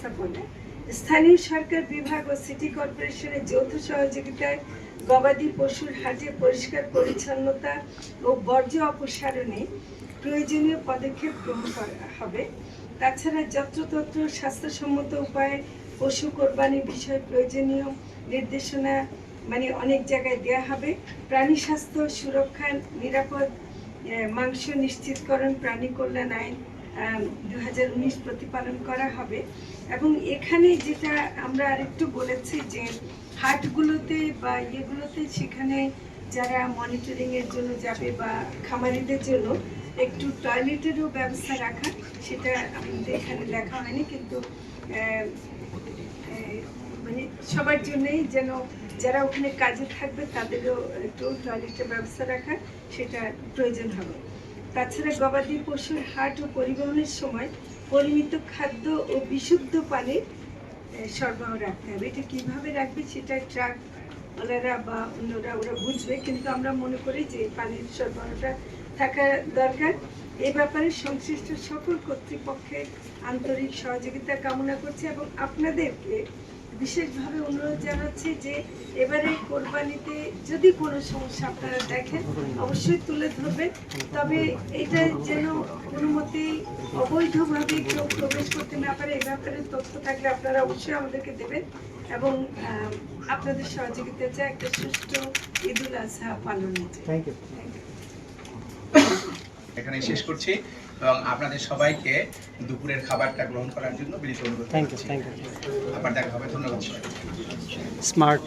ব্যবস্থাপনা স্থানীয় সরকার বিভাগ ও সিটি কর্পোরেশনের যৌথ সহযোগিতায় গবাদি পশুর হাটে পরিষ্কার পরিচ্ছন্নতা ও বর্জ্য অপসারণে প্রয়োজনীয় পদক্ষেপ গ্রহণ করা হবে। তাছাড়া যত্রতত্র স্বাস্থ্যসম্মত উপায়ে পশু কোরবানির বিষয়ে প্রয়োজনীয় নির্দেশনা অনেক জায়গায় দেওয়া হবে। প্রাণী স্বাস্থ্য সুরক্ষা, নিরাপদ মাংস নিশ্চিতকরণ, প্রাণী কল্যাণ আইন 2019 প্রতিপালন করা হবে। এবং এখানে যেটা আমরা আরেকটু বলেছি যে হাটগুলোতে বা ইয়েগুলোতে সেখানে যারা মনিটরিংয়ের জন্য যাবে বা খামারিদের জন্য একটু টয়লেটেরও ব্যবস্থা রাখা, সেটা আমাদের এখানে লেখা হয়নি, কিন্তু সবার জন্যই যেন যারা ওখানে কাজে থাকবে তাদেরও একটু টয়লেটের ব্যবস্থা রাখা, সেটা প্রয়োজন হবে। তাছাড়া গবাদি পশুর হাট ও পরিবহনের সময় পরিমিত খাদ্য ও বিশুদ্ধ পানির সরবরাহ রাখতে হবে। এটা কীভাবে রাখবে সেটা ট্রাকওয়ালারা বা অন্যরা ওরা বুঝবে, কিন্তু আমরা মনে করি যে পানির সরবরাহটা থাকা দরকার। এ ব্যাপারে সংশ্লিষ্ট সকল কর্তৃপক্ষের আন্তরিক সহযোগিতা কামনা করছি এবং আপনাদেরকে বিশেষভাবে অনুরোধ জানাচ্ছি যে এবারে কোরবানিতে যদি কোনো সমস্যা আপনারা দেখেন অবশ্যই তুলে ধরবেন, তবে এটা যেন কোনো মতেই অবৈধভাবে কেউ প্রবেশ করতে না পারে। এই ব্যাপারে তথ্য থাকলে আপনারা অবশ্যই আমাদেরকে দেবেন এবং আপনাদের সহযোগিতা চাই একটা সুষ্ঠু ঈদুল আজহা পালনে। Thank you. এখানে শেষ করছি এবং আপনাদের সবাইকে দুপুরের খাবারটা গ্রহণ করার জন্য বিনীত অনুরোধ। Thank you. আবার দেখা হবে। ধন্যবাদ। স্মার্ট